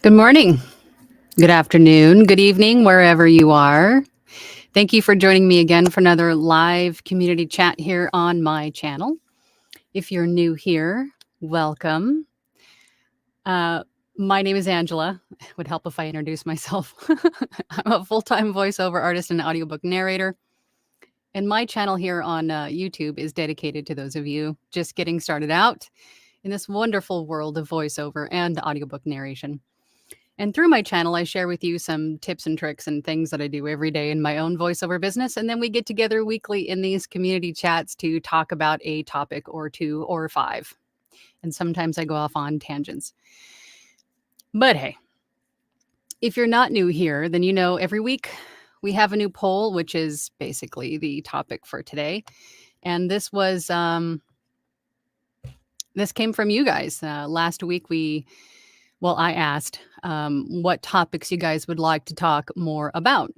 Good morning, good afternoon, good evening, wherever you are. Thank you for joining me again for another live community chat here on my channel. If you're new here, welcome. My name is Angela. It would help if I introduce myself. I'm a full-time voiceover artist and audiobook narrator. And my channel here on YouTube is dedicated to those of you just getting started out in this wonderful world of voiceover and audiobook narration. And through my channel, I share with you some tips and tricks and things that I do every day in my own voiceover business. And then we get together weekly in these community chats to talk about a topic or two or five. And sometimes I go off on tangents. But hey, if you're not new here, then you know every week we have a new poll, which is basically the topic for today. And this was, this came from you guys. Last week I asked what topics you guys would like to talk more about.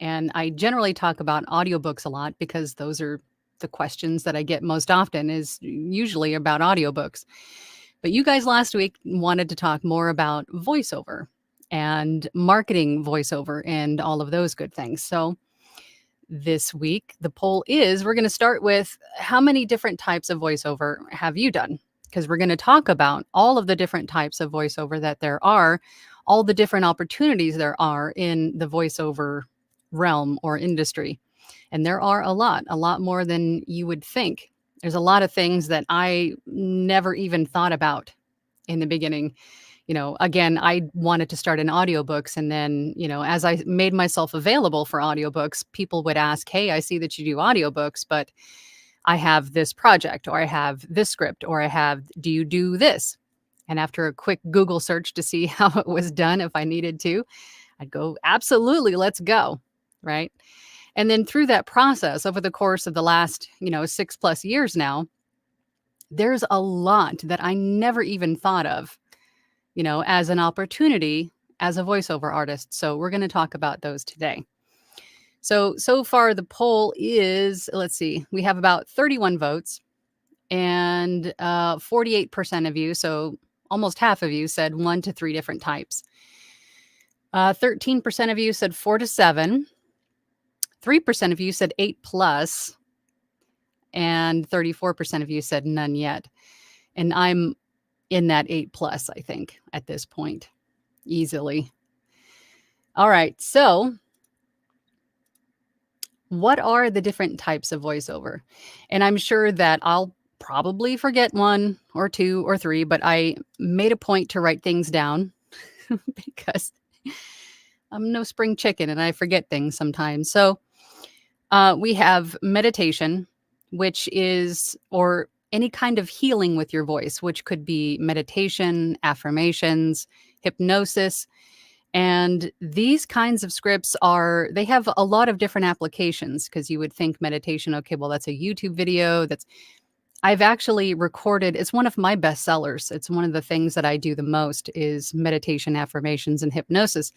And I generally talk about audiobooks a lot because those are the questions that I get most often is usually about audiobooks. But you guys last week wanted to talk more about voiceover and marketing voiceover and all of those good things. So this week, the poll is we're going to start with how many different types of voiceover have you done? Because we're going to talk about all of the different types of voiceover that there are, all the different opportunities there are in the voiceover realm or industry. And there are a lot more than you would think. There's a lot of things that I never even thought about in the beginning. You know, again, I wanted to start in audiobooks. And then, you know, as I made myself available for audiobooks, people would ask, hey, I see that you do audiobooks, but I have this project, or I have this script, or do you do this? And after a quick Google search to see how it was done, if I needed to, I'd go, absolutely, let's go, right? And then through that process, over the course of the last, 6+ years now, there's a lot that I never even thought of, as an opportunity as a voiceover artist. So we're going to talk about those today. So far the poll is, let's see, we have about 31 votes and 48% of you, so almost half of you said 1 to 3 different types. 13% of you said 4 to 7. 3% of you said 8+, and 34% of you said none yet. And I'm in that 8+, I think, at this point, easily. All right, so what are the different types of voiceover? And I'm sure that I'll probably forget 1 or 2 or 3, but I made a point to write things down because I'm no spring chicken and I forget things sometimes. So we have meditation, which is, or any kind of healing with your voice, which could be meditation, affirmations, hypnosis. And these kinds of scripts they have a lot of different applications, because you would think meditation, okay, well, that's a YouTube video. I've actually recorded, it's one of my best sellers. It's one of the things that I do the most is meditation, affirmations, and hypnosis.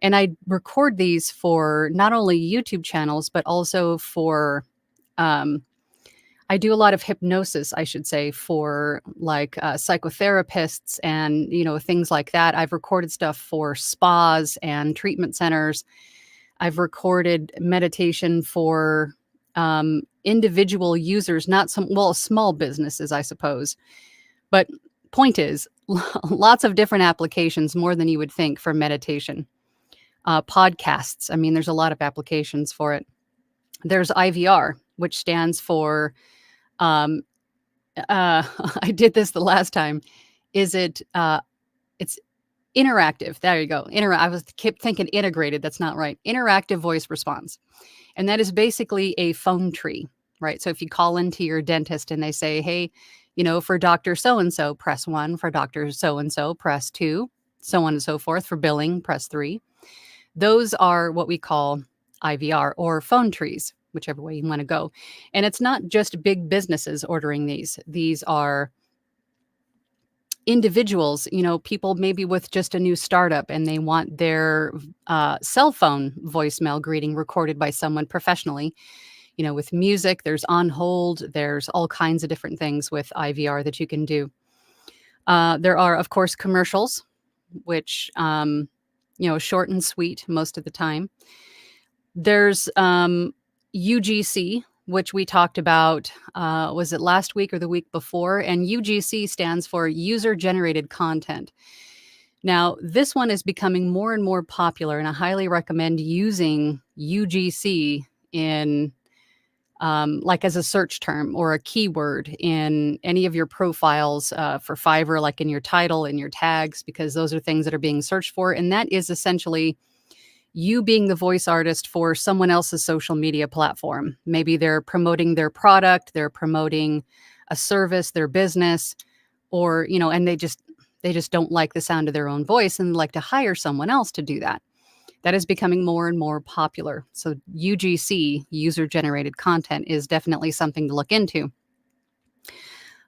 And I record these for not only YouTube channels, but also for, I do a lot of hypnosis, I should say, for like psychotherapists and, things like that. I've recorded stuff for spas and treatment centers. I've recorded meditation for individual users, not small businesses, I suppose. But point is, lots of different applications, more than you would think, for meditation. Podcasts, I mean, there's a lot of applications for it. There's IVR, which stands for, I did this the last time. It's interactive. There you go. I kept thinking integrated. That's not right. Interactive voice response. And that is basically a phone tree, right? So if you call into your dentist and they say, hey, for Dr. So-and-so, press 1. For Dr. So-and-so, press 2, so on and so forth. For billing, press 3. Those are what we call IVR, or phone trees, whichever way you want to go. And it's not just big businesses ordering these. These are individuals, people maybe with just a new startup, and they want their cell phone voicemail greeting recorded by someone professionally, with music. There's on hold. There's all kinds of different things with IVR that you can do. There are, of course, commercials, which, short and sweet most of the time. There's UGC, which we talked about, was it last week or the week before? And UGC stands for user generated content. Now, this one is becoming more and more popular, and I highly recommend using UGC in like as a search term or a keyword in any of your profiles for Fiverr, like in your title, in your tags, because those are things that are being searched for. And that is essentially you being the voice artist for someone else's social media platform. Maybe they're promoting their product, they're promoting a service, their business, or, and they just don't like the sound of their own voice and like to hire someone else to do that. That is becoming more and more popular. So UGC, user-generated content, is definitely something to look into.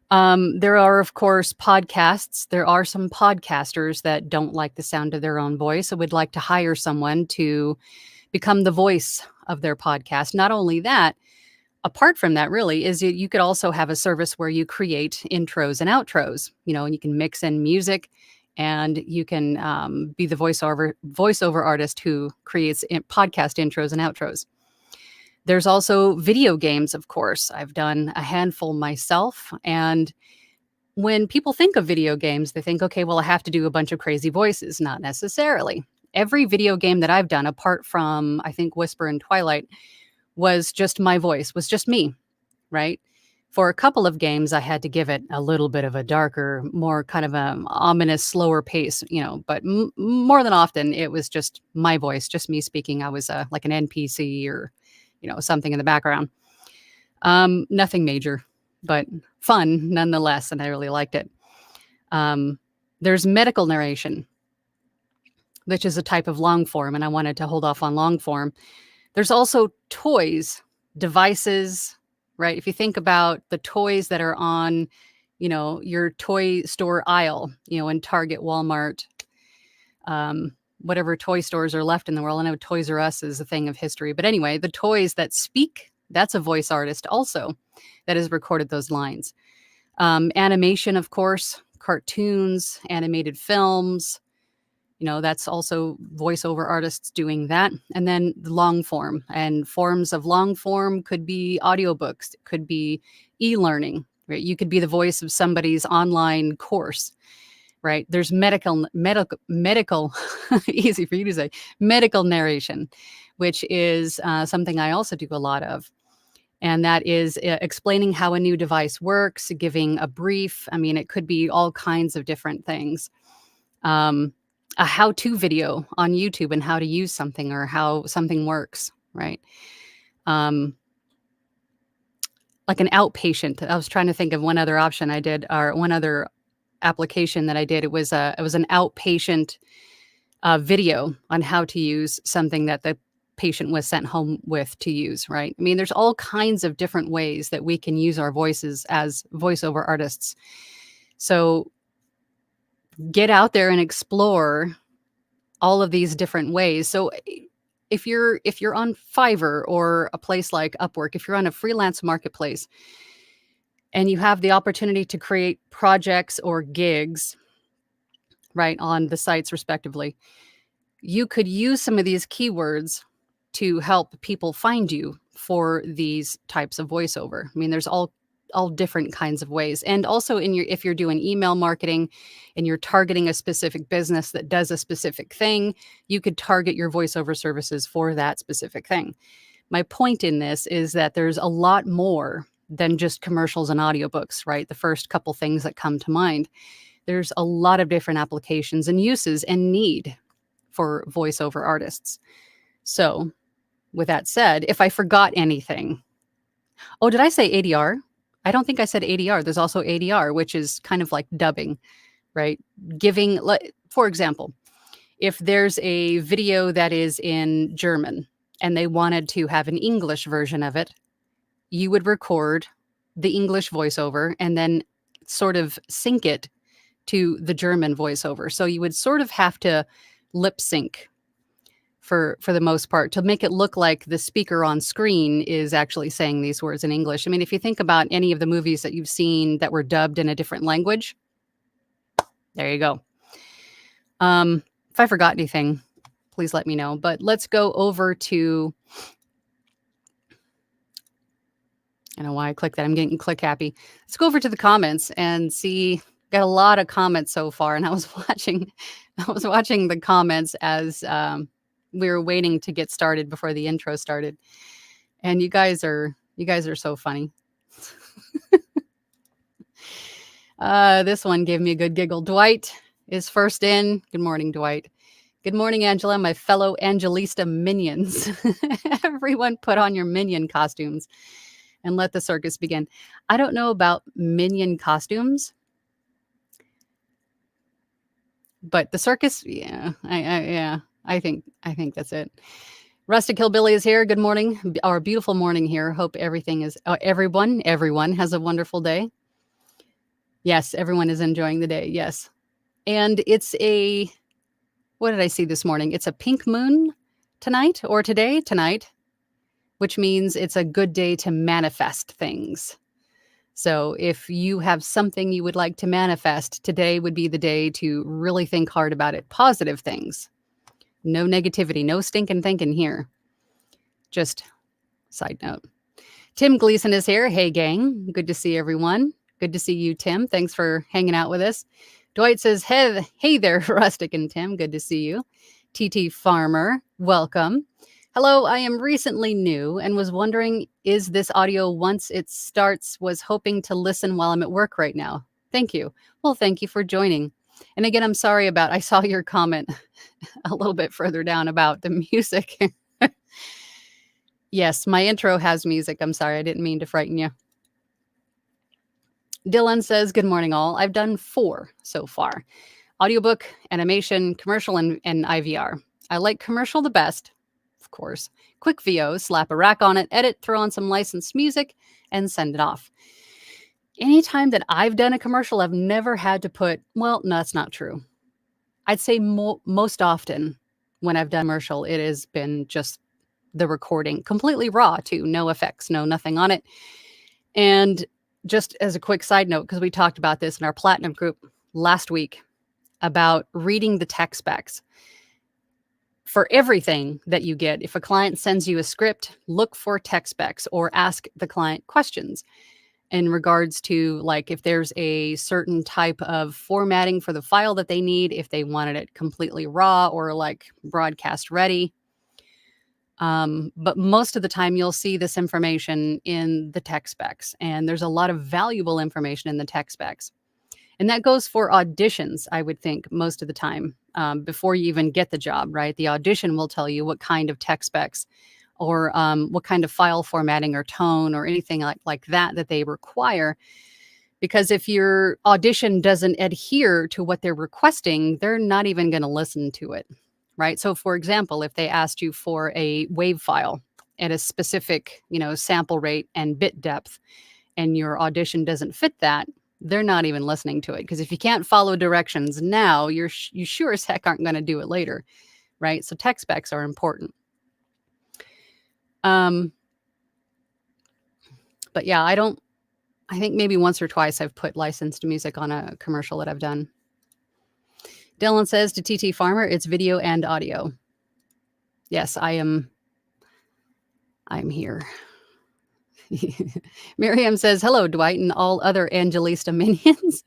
There are, of course, podcasts. There are some podcasters that don't like the sound of their own voice and would like to hire someone to become the voice of their podcast. Not only that, apart from that, really, is you could also have a service where you create intros and outros, and you can mix in music. And you can be the voiceover artist who creates podcast intros and outros. There's also video games, of course. I've done a handful myself. And when people think of video games, they think, okay, well, I have to do a bunch of crazy voices. Not necessarily. Every video game that I've done, apart from, I think, Whisper and Twilight, was just my voice, was just me, right? For a couple of games, I had to give it a little bit of a darker, more kind of a ominous, slower pace, but more than often, it was just my voice, just me speaking. I was like an NPC or, something in the background. Nothing major, but fun nonetheless, and I really liked it. There's medical narration, which is a type of long form, and I wanted to hold off on long form. There's also toys, devices, right? If you think about the toys that are on, your toy store aisle, in Target, Walmart, whatever toy stores are left in the world. I know Toys R Us is a thing of history. But anyway, the toys that speak, that's a voice artist also that has recorded those lines. Animation, of course, cartoons, animated films, that's also voiceover artists doing that. And then the long form, and forms of long form could be audiobooks, it could be e-learning, right? You could be the voice of somebody's online course, right? There's medical, easy for you to say, medical narration, which is something I also do a lot of. And that is explaining how a new device works, giving a brief. I mean, it could be all kinds of different things. A how-to video on YouTube and how to use something or how something works, right? Like an outpatient. I was trying to think of one other option I did, or one other application that I did. It was an outpatient video on how to use something that the patient was sent home with to use, right? I mean, there's all kinds of different ways that we can use our voices as voiceover artists. So get out there and explore all of these different ways. So if you're on Fiverr or a place like Upwork, if you're on a freelance marketplace and you have the opportunity to create projects or gigs, right, on the sites respectively, you could use some of these keywords to help people find you for these types of voiceover. I mean, there's all different kinds of ways. And also if you're doing email marketing and you're targeting a specific business that does a specific thing, you could target your voiceover services for that specific thing. My point in this is that there's a lot more than just commercials and audiobooks, right? The first couple things that come to mind. There's a lot of different applications and uses and need for voiceover artists. So with that said, if I forgot anything, oh, did I say ADR? I don't think I said ADR. There's also ADR, which is kind of like dubbing, right? Giving, for example, if there's a video that is in German and they wanted to have an English version of it, you would record the English voiceover and then sort of sync it to the German voiceover. So you would sort of have to lip sync for the most part to make it look like the speaker on screen is actually saying these words in English. I mean, if you think about any of the movies that you've seen that were dubbed in a different language, there you go. If I forgot anything, please let me know. But let's go over to, I don't know why I clicked that. I'm getting click happy. Let's go over to the comments and see. Got a lot of comments so far, and I was watching the comments as we were waiting to get started before the intro started. And you guys are so funny. This one gave me a good giggle. Dwight is first in. Good morning, Dwight. Good morning, Angela, my fellow Angelista minions. Everyone put on your minion costumes and let the circus begin. I don't know about minion costumes, but the circus, yeah, I think that's it. Rustic Hillbilly is here. Good morning, our beautiful morning here. Hope everything is, everyone has a wonderful day. Yes, everyone is enjoying the day. Yes. And it's what did I see this morning? It's a pink moon tonight or today, which means it's a good day to manifest things. So if you have something you would like to manifest, today would be the day to really think hard about it. Positive things. No negativity, no stinking thinking here. Just side note. Tim Gleason is here. Hey, gang. Good to see everyone. Good to see you, Tim. Thanks for hanging out with us. Dwight says, hey there, Rustic and Tim. Good to see you. TT Farmer, welcome. Hello, I am recently new and was wondering, is this audio once it starts? Was hoping to listen while I'm at work right now. Thank you. Well, thank you for joining. And again, I'm sorry about, I saw your comment a little bit further down about the music. Yes, my intro has music. I'm sorry, I didn't mean to frighten you. Dylan says, good morning, all. I've done 4 so far. Audiobook, animation, commercial, and IVR. I like commercial the best, of course. Quick VO, slap a rack on it, edit, throw on some licensed music, and send it off. Anytime that I've done a commercial, I've never had to put, well, no, that's not true. I'd say most often when I've done commercial, it has been just the recording, completely raw too, no effects, no nothing on it. And just as a quick side note, because we talked about this in our Platinum group last week about reading the tech specs. For everything that you get, if a client sends you a script, look for tech specs or ask the client questions in regards to, like, if there's a certain type of formatting for the file that they need, if they wanted it completely raw or like broadcast ready. But most of the time you'll see this information in the tech specs, and there's a lot of valuable information in the tech specs. And that goes for auditions, I would think, most of the time, before you even get the job, right? The audition will tell you what kind of tech specs or what kind of file formatting or tone or anything like that they require. Because if your audition doesn't adhere to what they're requesting, they're not even going to listen to it. Right. So, for example, if they asked you for a WAV file at a specific, sample rate and bit depth, and your audition doesn't fit that, they're not even listening to it. Because if you can't follow directions now, you sure as heck aren't going to do it later. Right. So tech specs are important. But yeah, I think maybe once or twice I've put licensed music on a commercial that I've done. Dylan says to TT Farmer, it's video and audio. Yes, I'm here. Miriam says, hello, Dwight, and all other Angelista minions.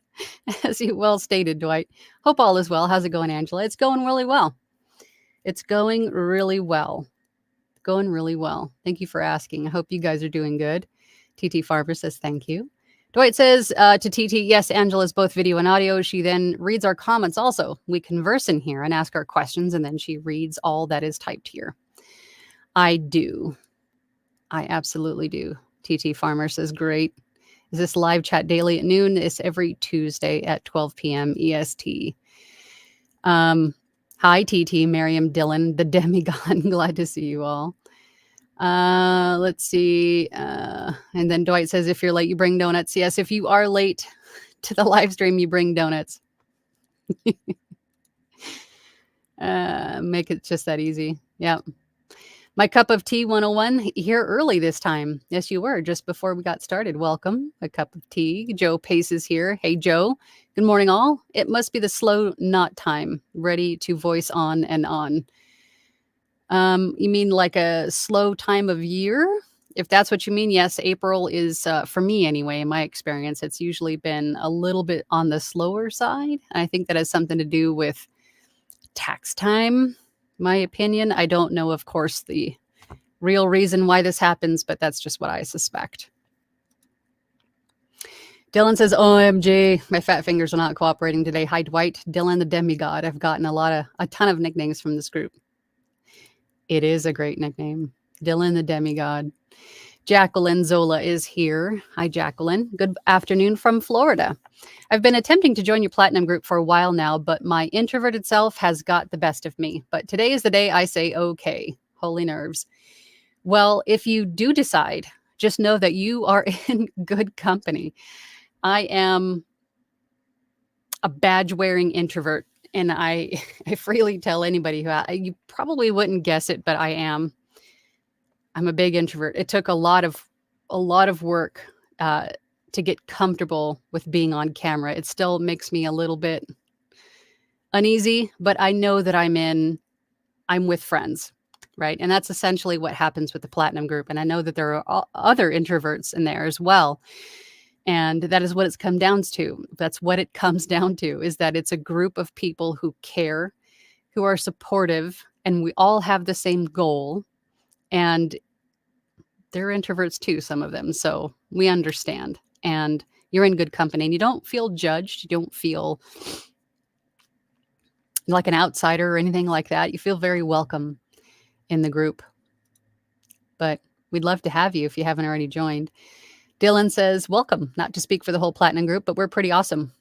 As you well stated, Dwight. Hope all is well. How's it going, Angela? It's going really well. It's going really well. Going really well. Thank you for asking. I hope you guys are doing good. TT Farmer says, thank you. Dwight says to TT, yes, Angela is both video and audio. She then reads our comments also. We converse in here and ask our questions, and then she reads all that is typed here. I do. I absolutely do. TT Farmer says, great. Is this live chat daily at noon? It's every Tuesday at 12 p.m. EST. Hi, TT, Miriam, Dylan, the demigod. Glad to see you all. Let's see. And then Dwight says, if you're late, you bring donuts. Yes, if you are late to the live stream, you bring donuts. Make it just that easy. Yeah. My cup of tea 101 here early this time. Yes, you were just before we got started. Welcome. A cup of tea. Joe Pace is here. Hey, Joe. Good morning, all. It must be the slow knot time, ready to voice on and on. You mean like a slow time of year? If that's what you mean, yes, April is, for me anyway, in my experience, it's usually been a little bit on the slower side. I think that has something to do with tax time, my opinion. I don't know, of course, the real reason why this happens, but that's just what I suspect. Dylan says, OMG, my fat fingers are not cooperating today. Hi, Dwight. Dylan the demigod. I've gotten a ton of nicknames from this group. It is a great nickname. Dylan the demigod. Jacqueline Zola is here. Hi, Jacqueline. Good afternoon from Florida. I've been attempting to join your platinum group for a while now, but my introverted self has got the best of me. But today is the day I say, okay, holy nerves. Well, if you do decide, just know that you are in good company. I am a badge-wearing introvert, and I freely tell anybody who you probably wouldn't guess it, but I am. I'm a big introvert. It took a lot of work to get comfortable with being on camera. It still makes me a little bit uneasy, but I know that I'm with friends, right? And that's essentially what happens with the platinum group. And I know that there are other introverts in there as well. And that is what it's come down to. That's what it comes down to, is that it's a group of people who care, who are supportive, and we all have the same goal. And they're introverts too, some of them. So we understand. And you're in good company, and you don't feel judged. You don't feel like an outsider or anything like that. You feel very welcome in the group. But we'd love to have you if you haven't already joined. Dylan says, welcome, not to speak for the whole platinum group, but we're pretty awesome.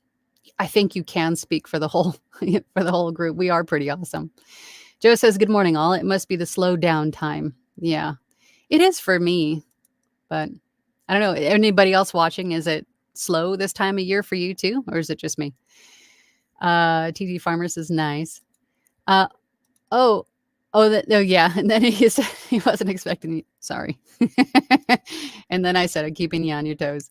I think you can speak for the whole group. We are pretty awesome. Joe says, good morning, all. It must be the slow down time. Yeah, it is for me, but I don't know. Anybody else watching? Is it slow this time of year for you too? Or is it just me? TD Farmer says, nice. Oh, yeah. And then he said he wasn't expecting you. Sorry. And then I said, I'm keeping you on your toes.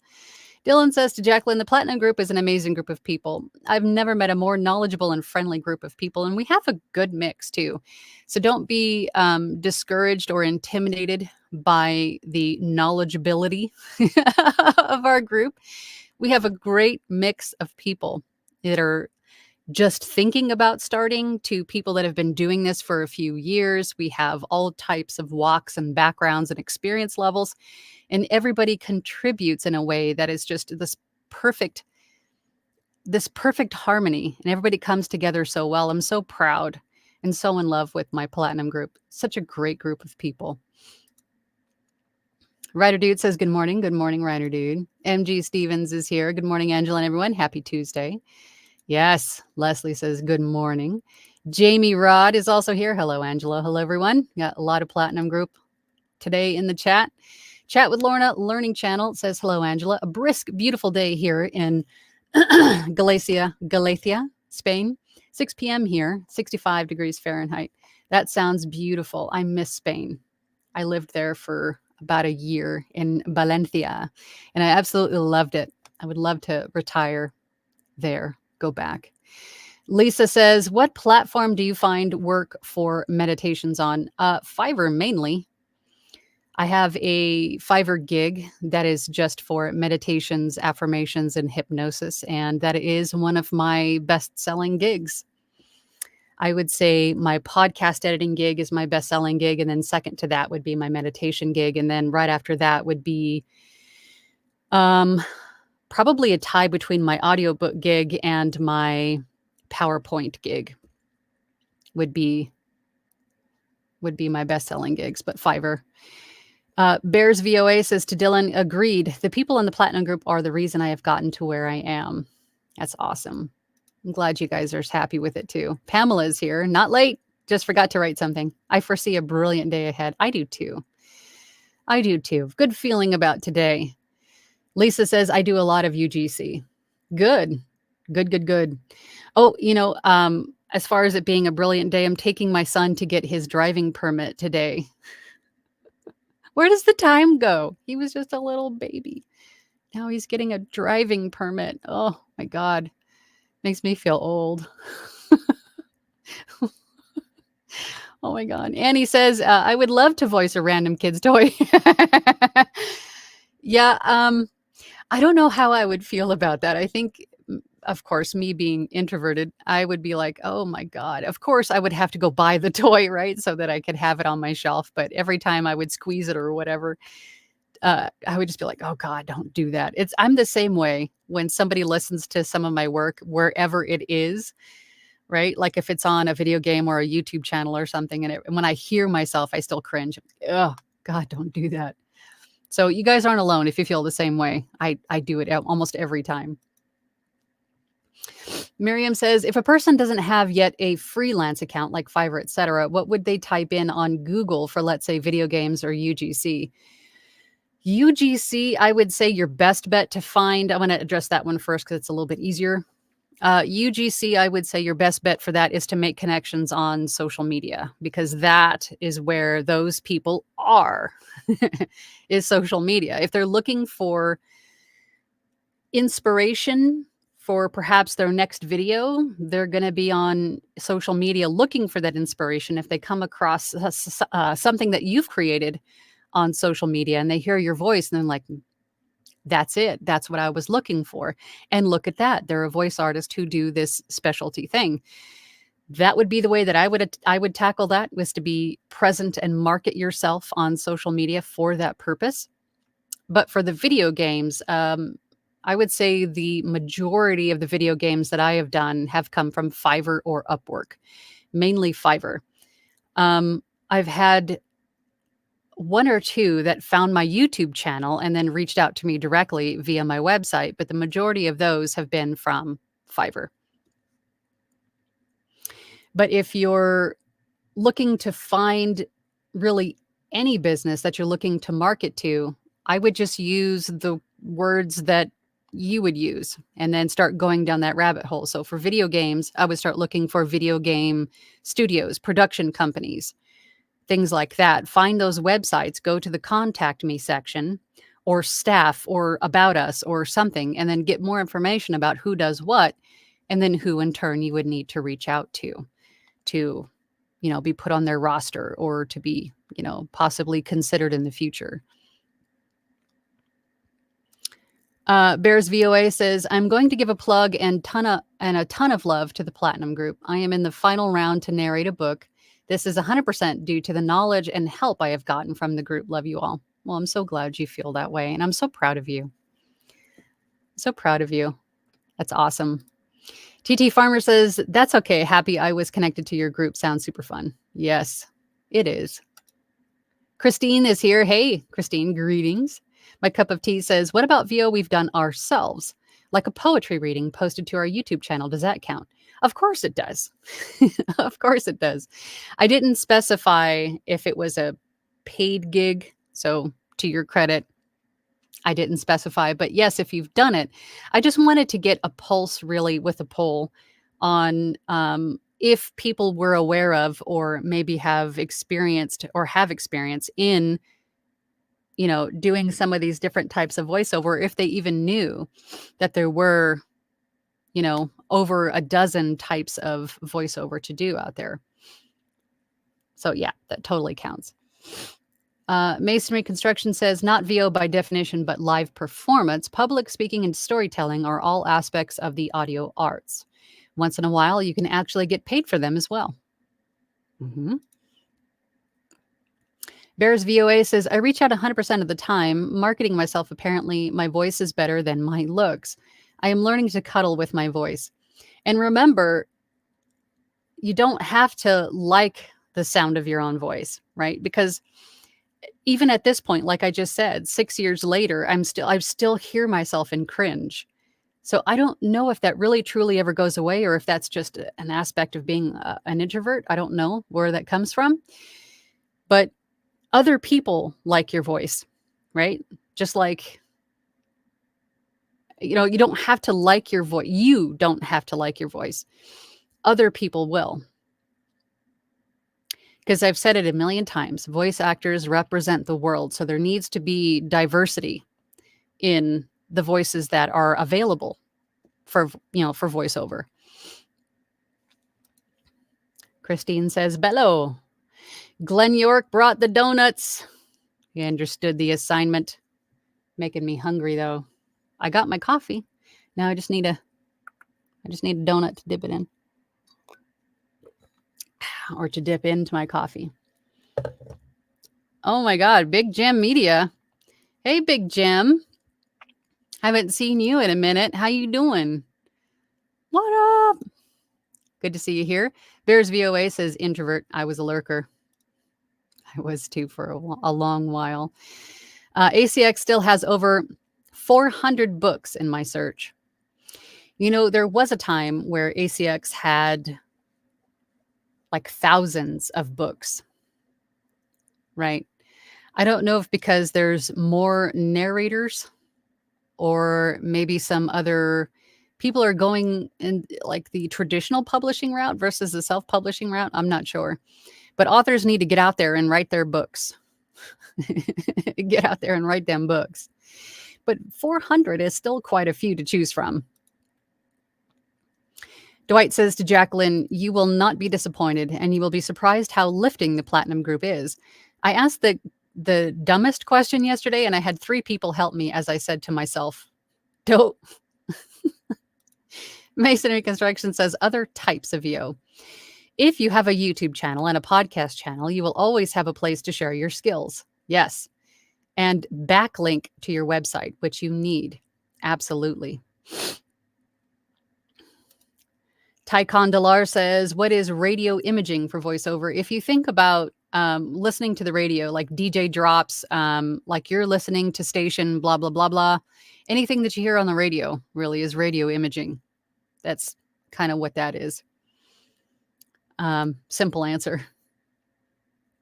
Dylan says to Jacqueline, the Platinum Group is an amazing group of people. I've never met a more knowledgeable and friendly group of people, and we have a good mix too. So don't be discouraged or intimidated by the knowledgeability of our group. We have a great mix of people that are just thinking about starting to people that have been doing this for a few years. We have all types of walks and backgrounds and experience levels, and everybody contributes in a way that is just this perfect harmony, and everybody comes together so well. I'm so proud and so in love with my Platinum group. Such a great group of people. Ryder Dude says, good morning. Good morning, Ryder Dude. MG Stevens is here. Good morning, Angela and everyone. Happy Tuesday. Yes, Leslie says, good morning. Jamie Rod is also here. Hello, Angela. Hello, everyone. Got a lot of Platinum group today in the chat. Chat with Lorna Learning Channel says, hello, Angela. A brisk, beautiful day here in Galicia, Spain. 6 p.m. here, 65 degrees Fahrenheit. That sounds beautiful. I miss Spain. I lived there for about a year in Valencia, and I absolutely loved it. I would love to retire there. Go back. Lisa says, what platform do you find work for meditations on? Fiverr mainly. I have a Fiverr gig that is just for meditations, affirmations, and hypnosis, and that is one of my best-selling gigs. I would say my podcast editing gig is my best-selling gig, and then second to that would be my meditation gig, and then right after that would be probably a tie between my audiobook gig and my PowerPoint gig would be my best-selling gigs, but Fiverr. Bears VOA says to Dylan, agreed. The people in the Platinum Group are the reason I have gotten to where I am. That's awesome. I'm glad you guys are happy with it too. Pamela's here. Not late. Just forgot to write something. I foresee a brilliant day ahead. I do too. Good feeling about today. Lisa says, I do a lot of UGC. Good. Oh, as far as it being a brilliant day, I'm taking my son to get his driving permit today. Where does the time go? He was just a little baby. Now he's getting a driving permit. Oh my God. Makes me feel old. Oh my God. Annie says, I would love to voice a random kid's toy. Yeah, I don't know how I would feel about that. I think, of course, me being introverted, I would be like, oh my God. Of course, I would have to go buy the toy, right? So that I could have it on my shelf. But every time I would squeeze it or whatever, I would just be like, oh God, don't do that. I'm the same way when somebody listens to some of my work, wherever it is, right? Like if it's on a video game or a YouTube channel or something, and when I hear myself, I still cringe. Oh God, don't do that. So you guys aren't alone if you feel the same way. I do it almost every time. Miriam says, if a person doesn't have yet a freelance account like Fiverr, etc., what would they type in on Google for, let's say, video games or UGC? UGC, I would say your best bet to find. I'm going to address that one first because it's a little bit easier. UGC, I would say your best bet for that is to make connections on social media, because that is where those people are, is social media. If they're looking for inspiration for perhaps their next video, they're going to be on social media looking for that inspiration. If they come across something that you've created on social media and they hear your voice and they're like, that's it. That's what I was looking for. And look at that. There are voice artists who do this specialty thing. That would be the way that I would tackle that, was to be present and market yourself on social media for that purpose. But for the video games, I would say the majority of the video games that I have done have come from Fiverr or Upwork, mainly Fiverr. I've had one or two that found my YouTube channel and then reached out to me directly via my website, but the majority of those have been from Fiverr. But if you're looking to find really any business that you're looking to market to, I would just use the words that you would use and then start going down that rabbit hole. So for video games, I would start looking for video game studios, production companies, things like that. Find those websites, go to the contact me section or staff or about us or something, and then get more information about who does what, and then who in turn you would need to reach out to, be put on their roster or to be, possibly considered in the future. Bears VOA says, I'm going to give a plug and a ton of love to the Platinum Group. I am in the final round to narrate a book. This is 100% due to the knowledge and help I have gotten from the group. Love you all. Well, I'm so glad you feel that way, and I'm so proud of you. So proud of you. That's awesome. TT Farmer says, that's okay. Happy I was connected to your group. Sounds super fun. Yes, it is. Christine is here. Hey, Christine, greetings. My cup of tea says, what about VO we've done ourselves? Like a poetry reading posted to our YouTube channel. Does that count? Of course it does. Of course it does. I didn't specify if it was a paid gig. So to your credit, I didn't specify. But yes, if you've done it, I just wanted to get a pulse really with a poll on if people were aware of or maybe have experienced in doing some of these different types of voiceover, if they even knew that there were, over a dozen types of voiceover to do out there. So yeah, that totally counts. Masonry Construction says, not VO by definition, but live performance, public speaking, and storytelling are all aspects of the audio arts. Once in a while, you can actually get paid for them as well. Mm-hmm. Bears VOA says, I reach out 100% of the time. Marketing myself, apparently my voice is better than my looks. I am learning to cuddle with my voice. And remember, you don't have to like the sound of your own voice, right? Because even at this point, like I just said, 6 years later, I still hear myself in cringe. So I don't know if that really truly ever goes away, or if that's just an aspect of being an introvert. I don't know where that comes from. But other people like your voice, right? Just like, you don't have to like your voice. You don't have to like your voice. Other people will. Because I've said it a million times, voice actors represent the world. So there needs to be diversity in the voices that are available for voiceover. Christine says, "Bello. Glenn York brought the donuts." He understood the assignment. Making me hungry though. I got my coffee. Now I just need a donut to dip it in. Or to dip into my coffee. Oh my God, Big Jim Media. Hey, Big Jim. Haven't seen you in a minute. How you doing? What up? Good to see you here. Bears VOA says, introvert. I was a lurker. I was too for a long while. ACX still has over 400 books in my search. There was a time where ACX had like thousands of books, right? I don't know if because there's more narrators or maybe some other people are going in like the traditional publishing route versus the self-publishing route. I'm not sure. But authors need to get out there and write their books. Get out there and write them books. But 400 is still quite a few to choose from. Dwight says to Jacqueline, "You will not be disappointed, and you will be surprised how lifting the Platinum Group is." I asked the dumbest question yesterday, and I had 3 people help me as I said to myself, "Don't." Masonry Construction says, "Other types of VO. If you have a YouTube channel and a podcast channel, you will always have a place to share your skills." Yes. And backlink to your website, which you need. Absolutely. Ty Condolar says, "What is radio imaging for voiceover?" If you think about listening to the radio, like DJ drops, like you're listening to station, blah, blah, blah, blah. Anything that you hear on the radio really is radio imaging. That's kind of what that is. Simple answer.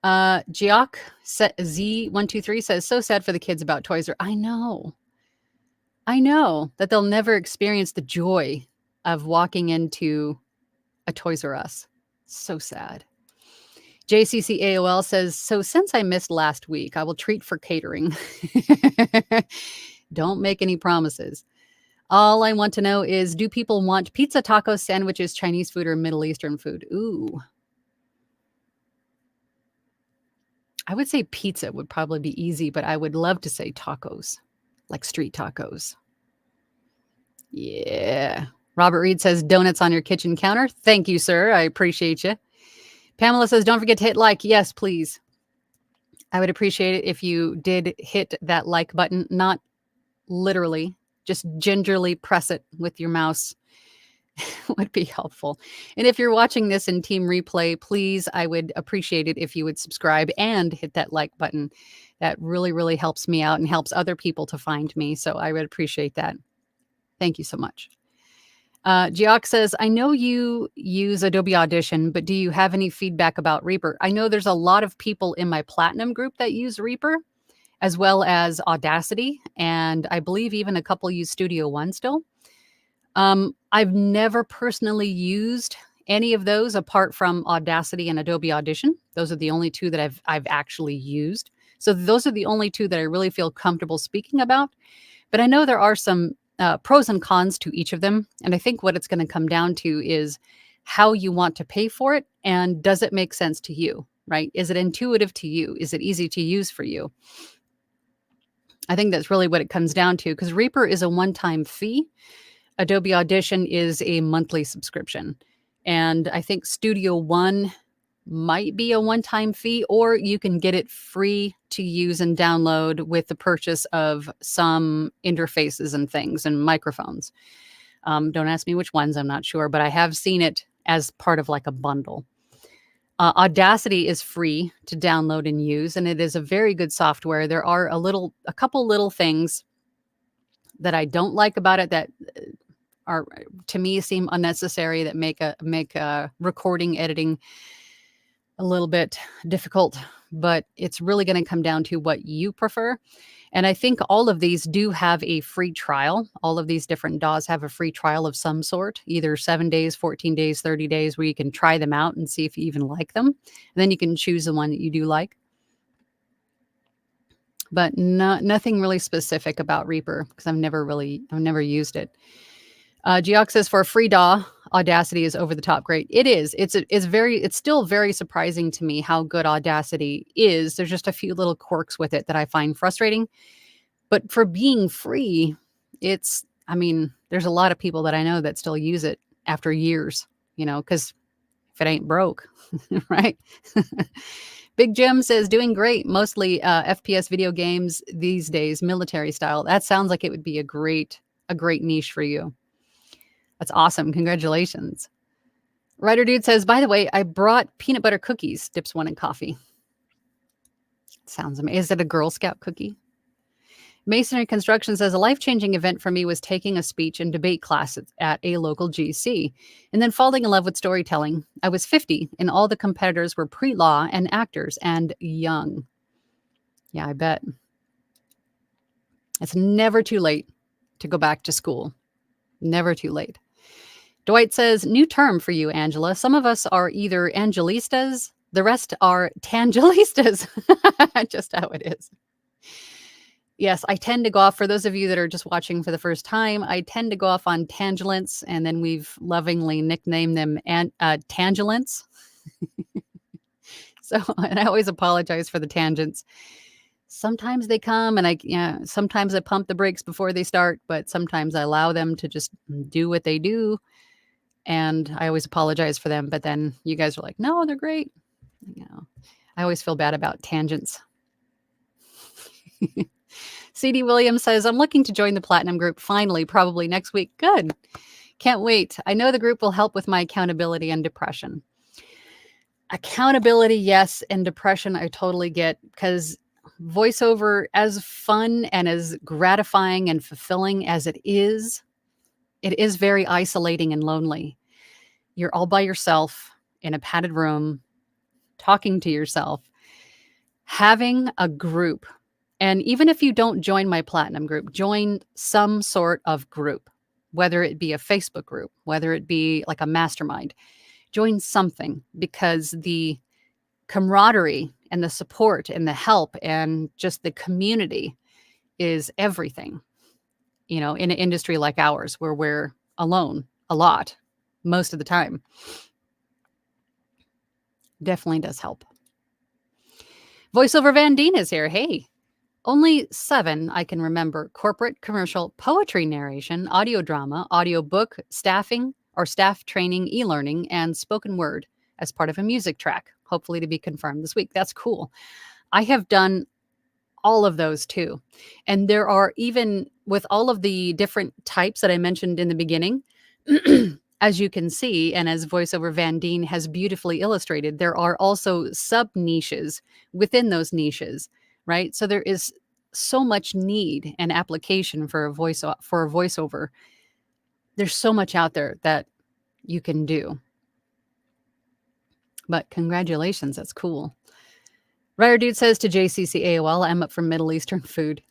Geok Z123 says, "So sad for the kids about Toys R Us." I know that they'll never experience the joy of walking into a Toys R Us. So sad. JCC AOL says, "So since I missed last week, I will treat for catering." Don't make any promises. All I want to know is, do people want pizza, tacos, sandwiches, Chinese food, or Middle Eastern food? Ooh. I would say pizza would probably be easy, but I would love to say tacos, like street tacos. Yeah. Robert Reed says, "Donuts on your kitchen counter." Thank you, sir. I appreciate you. Pamela says, "Don't forget to hit like." Yes, please. I would appreciate it if you did hit that like button, not literally, just gingerly press it with your mouse. Would be helpful. And if you're watching this in Team Replay, please, I would appreciate it if you would subscribe and hit that like button. That really, really helps me out and helps other people to find me. So I would appreciate that. Thank you so much. Geok says, "I know you use Adobe Audition, but do you have any feedback about Reaper?" I know there's a lot of people in my Platinum group that use Reaper, as well as Audacity, and I believe even a couple use Studio One still. I've never personally used any of those apart from Audacity and Adobe Audition. Those are the only 2 that I've actually used. So those are the only 2 that I really feel comfortable speaking about. But I know there are some pros and cons to each of them. And I think what it's going to come down to is how you want to pay for it, and does it make sense to you, right? Is it intuitive to you? Is it easy to use for you? I think that's really what it comes down to, because Reaper is a one-time fee. Adobe Audition is a monthly subscription. And I think Studio One might be a one-time fee, or you can get it free to use and download with the purchase of some interfaces and things and microphones. Don't ask me which ones, I'm not sure, but I have seen it as part of like a bundle. Audacity is free to download and use, and it is a very good software. There are a couple little things that I don't like about it that are, to me, seem unnecessary, that make a recording editing a little bit difficult, but it's really going to come down to what you prefer. And I think all of these do have a free trial. All of these different DAWs have a free trial of some sort, either 7 days, 14 days, 30 days, where you can try them out and see if you even like them. And then you can choose the one that you do like. But nothing really specific about Reaper, because I've never used it. Geox says for a free DAW, Audacity is over the top great. It is. It's still very surprising to me how good Audacity is. There's just a few little quirks with it that I find frustrating. But for being free, I mean, there's a lot of people that I know that still use it after years, because if it ain't broke, right? Big Jim says, doing great, mostly FPS video games these days, military style. That sounds like it would be a great niche for you. That's awesome. Congratulations. Writer Dude says, by the way, I brought peanut butter cookies, dips one in coffee. Sounds amazing. Is it a Girl Scout cookie? Masonry Construction says, a life-changing event for me was taking a speech and debate class at a local GC and then falling in love with storytelling. I was 50 and all the competitors were pre-law and actors and young. Yeah, I bet. It's never too late to go back to school. Never too late. Dwight says, new term for you, Angela. Some of us are either Angelistas, the rest are Tangelistas. Just how it is. Yes, I tend to go off, for those of you that are just watching for the first time, I tend to go off on tangents, and then we've lovingly nicknamed them tangents. So, and I always apologize for the tangents. Sometimes they come and sometimes I pump the brakes before they start, but sometimes I allow them to just do what they do. And I always apologize for them. But then you guys are like, no, they're great. I always feel bad about tangents. CD Williams says, I'm looking to join the Platinum group finally, probably next week. Good. Can't wait. I know the group will help with my accountability and depression. Accountability, yes, and depression, I totally get, because voiceover, as fun and as gratifying and fulfilling as it is very isolating and lonely. You're all by yourself in a padded room, talking to yourself. Having a group, and even if you don't join my Platinum group, join some sort of group, whether it be a Facebook group, whether it be like a mastermind. Join something, because the camaraderie and the support and the help and just the community is everything, in an industry like ours where we're alone a lot, most of the time. Definitely does help. Voiceover Van Deen is here. Hey, only 7 I can remember: corporate, commercial, poetry narration, audio drama, audiobook, staff training, e-learning, and spoken word as part of a music track, hopefully to be confirmed this week. That's cool. I have done all of those too. And there are, even with all of the different types that I mentioned in the beginning, as you can see, and as Voiceover Van Deen has beautifully illustrated, there are also sub-niches within those niches, right? So there is so much need and application for a voiceover. There's so much out there that you can do. But congratulations, that's cool. Rare Dude says, to JCC AOL, I'm up for Middle Eastern food.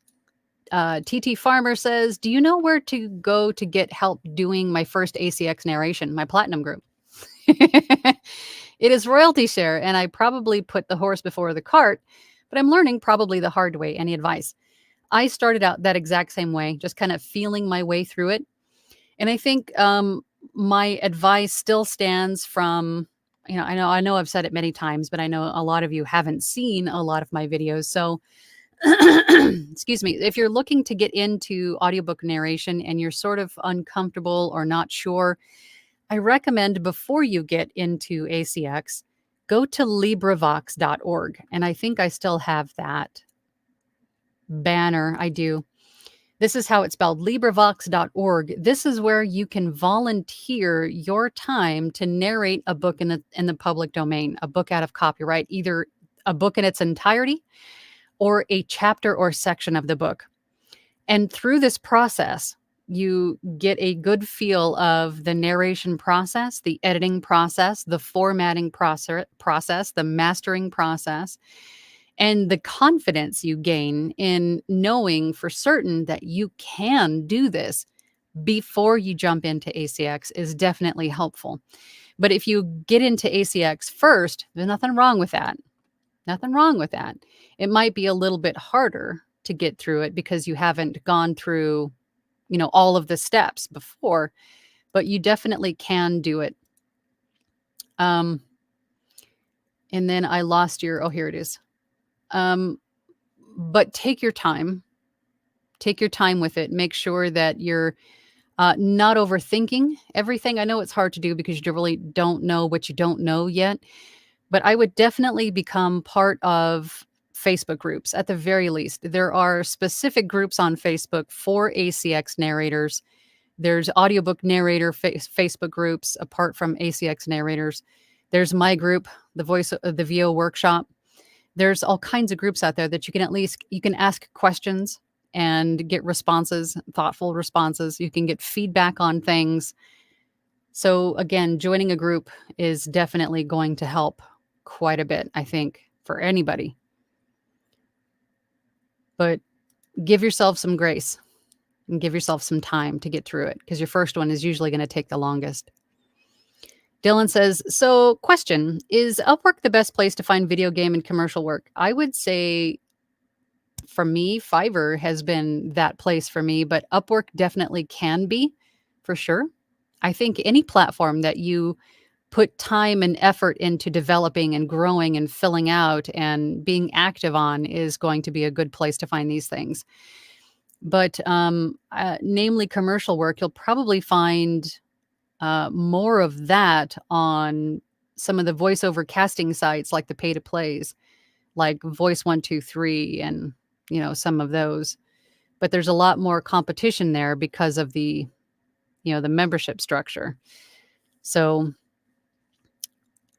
TT Farmer says, do you know where to go to get help doing my first ACX narration, my Platinum group? It is royalty share, and I probably put the horse before the cart, but I'm learning probably the hard way. Any advice? I started out that exact same way, just kind of feeling my way through it. And I think my advice still stands from, I know I've said it many times, but I know a lot of you haven't seen a lot of my videos. So excuse me, if you're looking to get into audiobook narration and you're sort of uncomfortable or not sure, I recommend, before you get into ACX, go to LibriVox.org. And I think I still have that banner. I do. This is how it's spelled, LibriVox.org. This is where you can volunteer your time to narrate a book in the public domain, a book out of copyright, either a book in its entirety or a chapter or section of the book. And through this process, you get a good feel of the narration process, the editing process, the formatting process, the mastering process, and the confidence you gain in knowing for certain that you can do this before you jump into ACX is definitely helpful. But if you get into ACX first, there's nothing wrong with that. Nothing wrong with that. It might be a little bit harder to get through it because you haven't gone through, all of the steps before. but you definitely can do it. And then I lost oh, here it is. But take your time. Take your time with it. Make sure that you're not overthinking everything. I know it's hard to do because you really don't know what you don't know yet, but I would definitely become part of Facebook groups at the very least. There are specific groups on Facebook for ACX narrators. There's audiobook narrator Facebook groups apart from ACX narrators. There's my group, the VO workshop. There's all kinds of groups out there that you can ask questions and get responses, thoughtful responses. You can get feedback on things. So again, joining a group is definitely going to help quite a bit, I think, for anybody. But give yourself some grace and give yourself some time to get through it, because your first one is usually going to take the longest. Dylan says, so question, is Upwork the best place to find video game and commercial work? I would say for me, Fiverr has been that place for me, but Upwork definitely can be, for sure. I think any platform that you put time and effort into developing and growing and filling out and being active on is going to be a good place to find these things. But namely commercial work, you'll probably find more of that on some of the voiceover casting sites like the pay-to-plays, like Voice 123 and, some of those. But there's a lot more competition there because of the membership structure. So,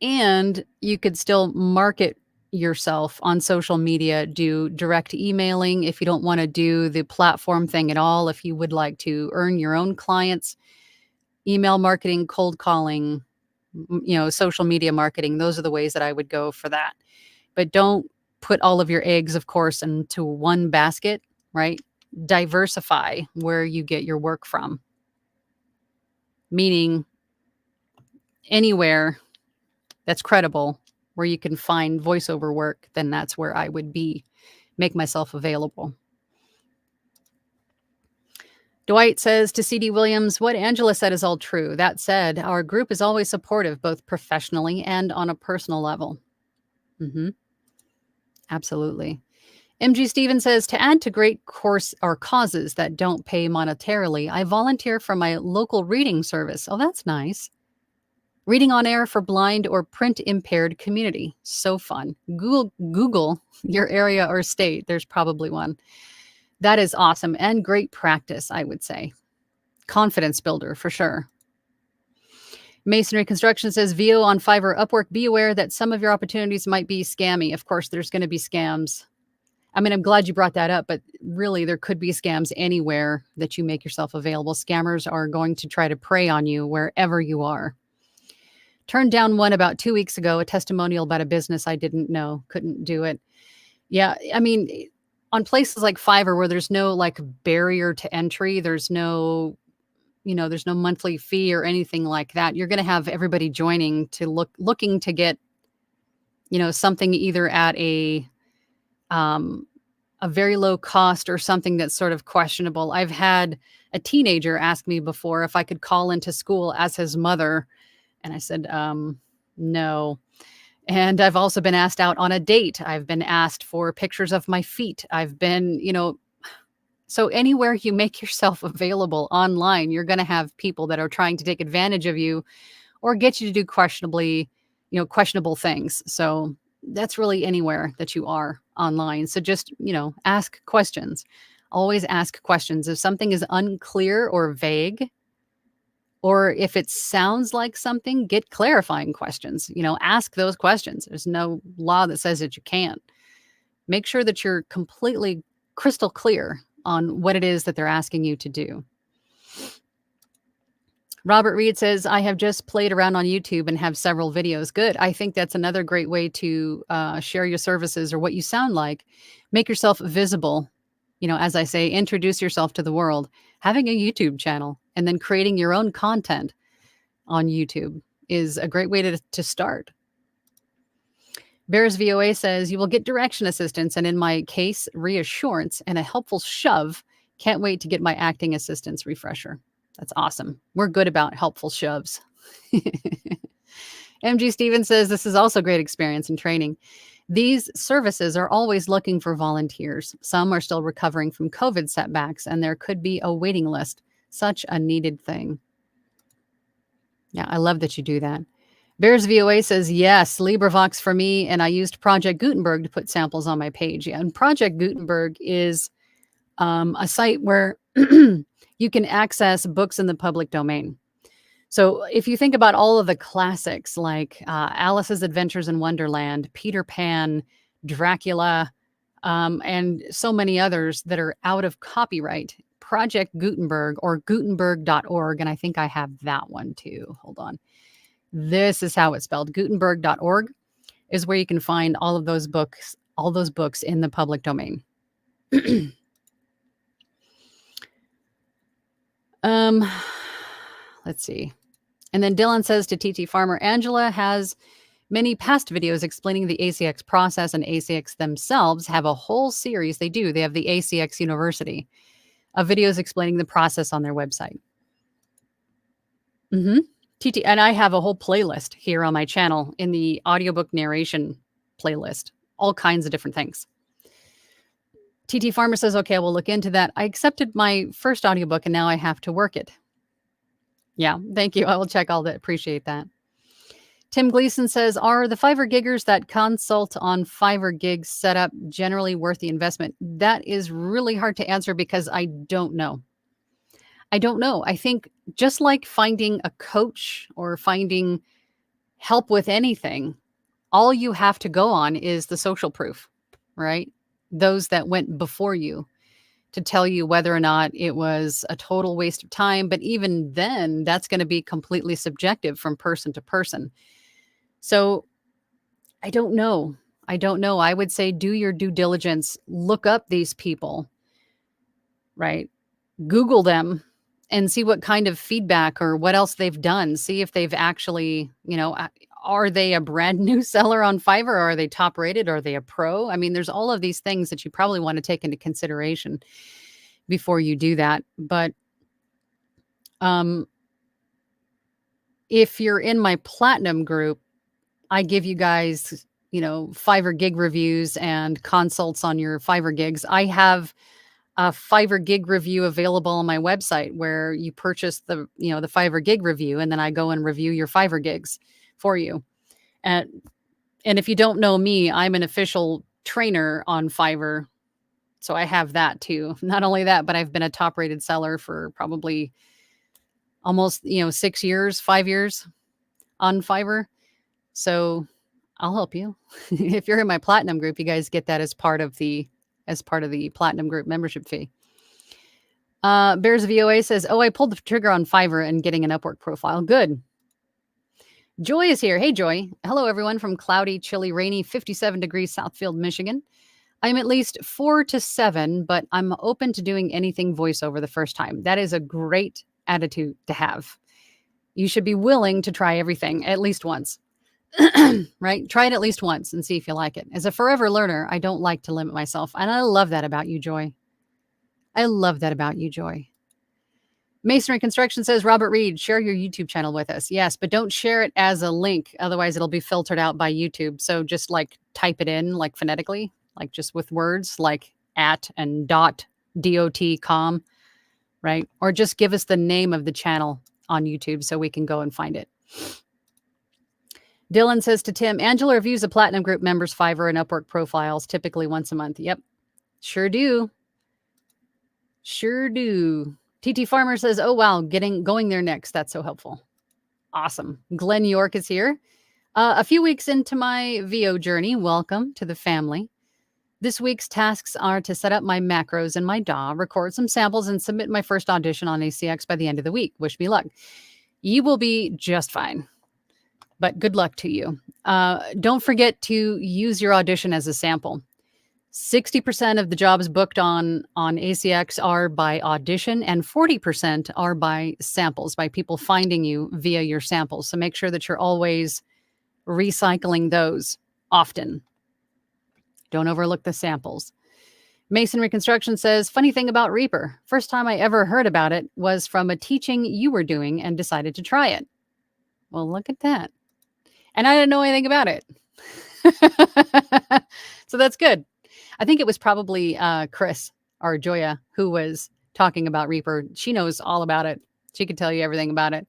and you could still market yourself on social media, do direct emailing if you don't want to do the platform thing at all. If you would like to earn your own clients, email marketing, cold calling, social media marketing, those are the ways that I would go for that. But don't put all of your eggs, of course, into one basket, right? Diversify where you get your work from. Meaning anywhere that's credible where you can find voiceover work, then that's where I would make myself available. Dwight says to CD Williams, what Angela said is all true. That said, our group is always supportive, both professionally and on a personal level. Mm-hmm. Absolutely. MG Stevens says, to add to great causes that don't pay monetarily, I volunteer for my local reading service. Oh, that's nice. Reading on air for blind or print impaired community. So fun. Google your area or state. There's probably one. That is awesome and great practice, I would say. Confidence builder for sure. Masonry Construction says, VO on Fiverr, Upwork, be aware that some of your opportunities might be scammy. Of course, there's going to be scams. I mean, I'm glad you brought that up, but really there could be scams anywhere that you make yourself available. Scammers are going to try to prey on you wherever you are. Turned down one about 2 weeks ago, a testimonial about a business I didn't know, couldn't do it. Yeah, I mean, on places like Fiverr where there's no like barrier to entry, there's no monthly fee or anything like that. You're going to have everybody joining to looking to get, something either at a very low cost or something that's sort of questionable. I've had a teenager ask me before if I could call into school as his mother. And I said, no. And I've also been asked out on a date. I've been asked for pictures of my feet. I've been, so anywhere you make yourself available online, you're going to have people that are trying to take advantage of you or get you to do questionable things. So that's really anywhere that you are online. So just, ask questions. Always ask questions. If something is unclear or vague, or if it sounds like something, get clarifying questions. Ask those questions. There's no law that says that you can't. Make sure that you're completely crystal clear on what it is that they're asking you to do. Robert Reed says, I have just played around on YouTube and have several videos. Good. I think that's another great way to share your services or what you sound like. Make yourself visible. As I say, introduce yourself to the world. Having a YouTube channel and then creating your own content on YouTube is a great way to start. Bears VOA says, you will get direction assistance and in my case, reassurance and a helpful shove. Can't wait to get my acting assistance refresher. That's awesome. We're good about helpful shoves. MG Stevens says this is also great experience and training. These services are always looking for volunteers. Some are still recovering from COVID setbacks, and there could be a waiting list. Such a needed thing. Yeah, I love that you do that. Bears VOA says, yes, LibriVox for me, and I used Project Gutenberg to put samples on my page. Yeah, and Project Gutenberg is a site where you can access books in the public domain. So if you think about all of the classics like Alice's Adventures in Wonderland, Peter Pan, Dracula, and so many others that are out of copyright, Project Gutenberg or Gutenberg.org, and I think I have that one too. Hold on. This is how it's spelled. Gutenberg.org is where you can find all of those books in the public domain. Let's see. And then Dylan says to TT Farmer, Angela has many past videos explaining the ACX process, and ACX themselves have a whole series. They do. They have the ACX University of videos explaining the process on their website. TT, and I have a whole playlist here on my channel in the audiobook narration playlist, all kinds of different things. TT Farmer says, okay, we'll look into that. I accepted my first audiobook and now I have to work it. Yeah, thank you. I will check all that. Appreciate that. Tim Gleason says, are the Fiverr giggers that consult on Fiverr gigs setup generally worth the investment? That is really hard to answer because I don't know. I don't know. I think just like finding a coach or finding help with anything, all you have to go on is the social proof, right? Those that went before you to tell you whether or not it was a total waste of time. But even then, that's going to be completely subjective from person to person. So I don't know. I would say do your due diligence, look up these people, right? Google them and see what kind of feedback or what else they've done. See if they've actually, are they a brand new seller on Fiverr? Or are they top rated? Are they a pro? I mean, there's all of these things that you probably want to take into consideration before you do that. But if you're in my platinum group, I give you guys, Fiverr gig reviews and consults on your Fiverr gigs. I have a Fiverr gig review available on my website where you purchase the Fiverr gig review, and then I go and review your Fiverr gigs for you. And if you don't know me, I'm an official trainer on Fiverr. So I have that too. Not only that, but I've been a top rated seller for probably almost, 6 years, 5 years on Fiverr. So I'll help you. If you're in my platinum group, you guys get that as part of the platinum group membership fee. Bears VOA says, I pulled the trigger on Fiverr and getting an Upwork profile. Good. Joy is here. Hey, Joy. Hello, everyone from cloudy, chilly, rainy, 57 degrees Southfield, Michigan. I'm at least 4 to 7, but I'm open to doing anything voiceover the first time. That is a great attitude to have. You should be willing to try everything at least once. Right? Try it at least once and see if you like it. As a forever learner, I don't like to limit myself. And I love that about you, Joy. Masonry Construction says, Robert Reed, share your YouTube channel with us. Yes, but don't share it as a link. Otherwise, it'll be filtered out by YouTube. So just type it in phonetically, just with words like @ and dot com, right? Or just give us the name of the channel on YouTube so we can go and find it. Dylan says to Tim, Angela reviews the Platinum Group members' Fiverr and Upwork profiles typically once a month. Yep, sure do. TT Farmer says, wow, going there next. That's so helpful. Awesome. Glenn York is here. A few weeks into my VO journey. Welcome to the family. This week's tasks are to set up my macros in my DAW, record some samples, and submit my first audition on ACX by the end of the week. Wish me luck. You will be just fine. But good luck to you. Don't forget to use your audition as a sample. 60% of the jobs booked on ACX are by audition, and 40% are by samples, by people finding you via your samples. So make sure that you're always recycling those often. Don't overlook the samples. Mason Reconstruction says, funny thing about Reaper. First time I ever heard about it was from a teaching you were doing and decided to try it. Well, look at that. And I didn't know anything about it. So that's good. I think it was probably Chris or Joya who was talking about Reaper. She knows all about it. She could tell you everything about it.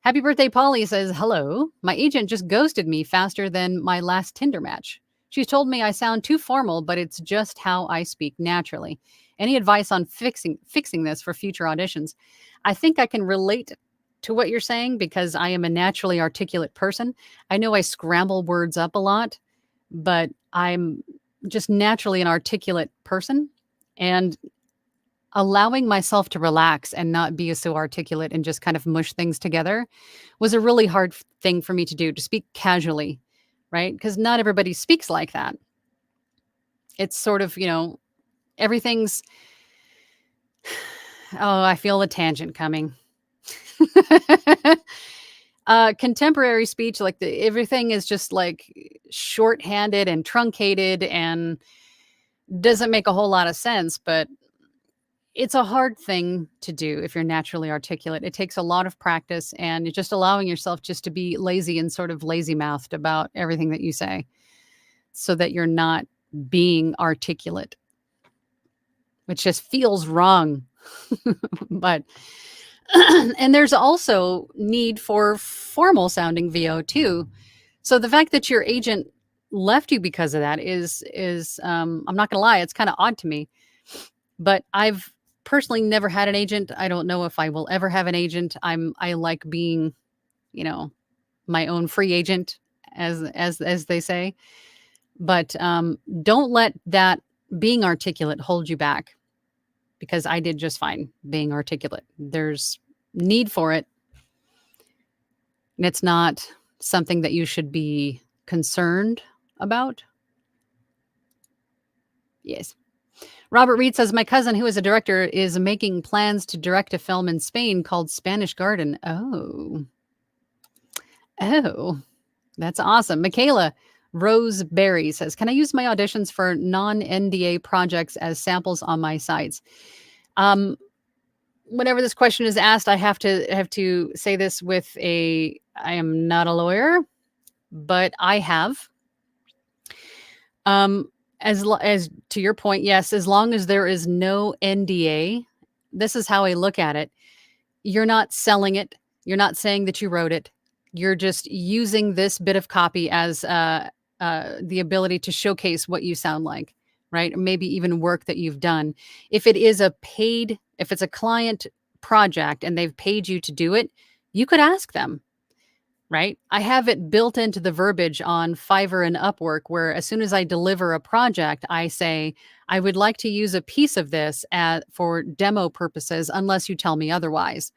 Happy birthday, Polly says, hello. My agent just ghosted me faster than my last Tinder match. She's told me I sound too formal, but it's just how I speak naturally. Any advice on fixing this for future auditions? I think I can relate to what you're saying because I am a naturally articulate person. I know I scramble words up a lot, but I'm just naturally an articulate person, and allowing myself to relax and not be so articulate and just kind of mush things together was a really hard thing for me to do, to speak casually, right? Because not everybody speaks like that. It's sort of, everything's, oh, I feel a tangent coming. Contemporary speech, like everything is just like shorthanded and truncated and doesn't make a whole lot of sense, but it's a hard thing to do if you're naturally articulate. It takes a lot of practice, and you're just allowing yourself just to be lazy and sort of lazy-mouthed about everything that you say so that you're not being articulate, which just feels wrong. But and there's also need for formal sounding VO too. So the fact that your agent left you because of that is I'm not gonna lie, it's kind of odd to me. But I've personally never had an agent. I don't know if I will ever have an agent. I like being, my own free agent, as they say. But don't let that being articulate hold you back, because I did just fine being articulate. There's need for it. And it's not something that you should be concerned about. Yes. Robert Reed says, my cousin, who is a director, is making plans to direct a film in Spain called Spanish Garden. Oh, that's awesome. Michaela Roseberry says, can I use my auditions for non-NDA projects as samples on my sites? Whenever this question is asked, I have to say this with I am not a lawyer, but I have. As to your point, yes, as long as there is no NDA, this is how I look at it. You're not selling it. You're not saying that you wrote it. You're just using this bit of copy as the ability to showcase what you sound like, right? Or maybe even work that you've done. If it's a client project and they've paid you to do it, you could ask them. Right? I have it built into the verbiage on Fiverr and Upwork, where as soon as I deliver a project, I say, I would like to use a piece of this for demo purposes, unless you tell me otherwise,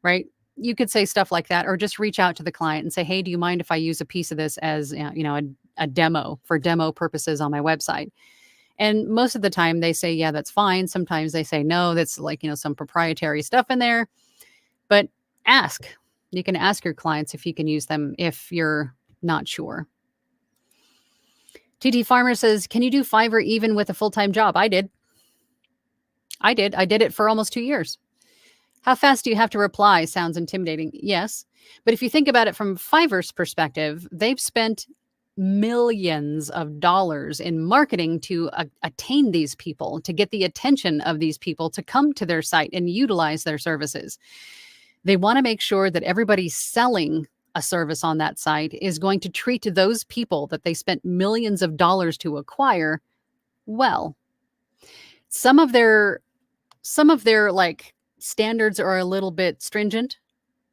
right? You could say stuff like that, or just reach out to the client and say, hey, do you mind if I use a piece of this as, a demo for demo purposes on my website? And most of the time they say, yeah, that's fine. Sometimes they say, no, that's like, some proprietary stuff in there, but ask. You can ask your clients if you can use them if you're not sure. TT Farmer says, can you do Fiverr even with a full-time job? I did. I did it for almost 2 years. How fast do you have to reply? Sounds intimidating. Yes. But if you think about it from Fiverr's perspective, they've spent millions of dollars in marketing to attain these people, to get the attention of these people to come to their site and utilize their services. They want to make sure that everybody selling a service on that site is going to treat those people that they spent millions of dollars to acquire well. Some of their like standards are a little bit stringent,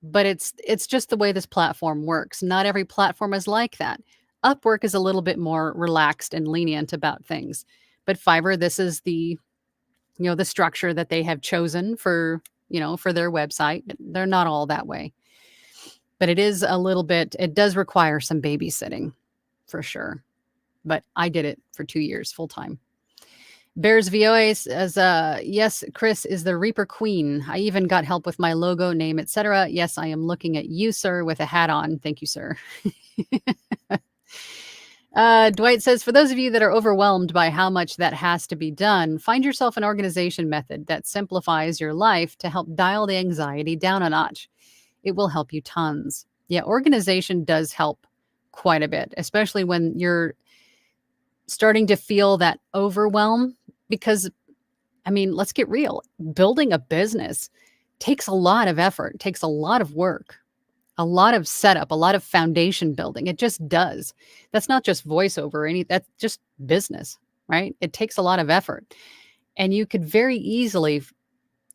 but it's just the way this platform works. Not every platform is like that. Upwork is a little bit more relaxed and lenient about things, but Fiverr, this is the structure that they have chosen for their website. They're not all that way, but it does require some babysitting for sure. But I did it for 2 years full time. Bears VOA says, yes, Chris is the Reaper Queen. I even got help with my logo, name, etc. Yes, I am looking at you, sir, with a hat on. Thank you, sir. Dwight says, for those of you that are overwhelmed by how much that has to be done, find yourself an organization method that simplifies your life to help dial the anxiety down a notch. It will help you tons. Yeah, organization does help quite a bit, especially when you're starting to feel that overwhelm. Because, I mean, let's get real. Building a business takes a lot of effort, takes a lot of work, a lot of setup, a lot of foundation building. It just does. That's not just voiceover or that's just business, right? It takes a lot of effort. And you could very easily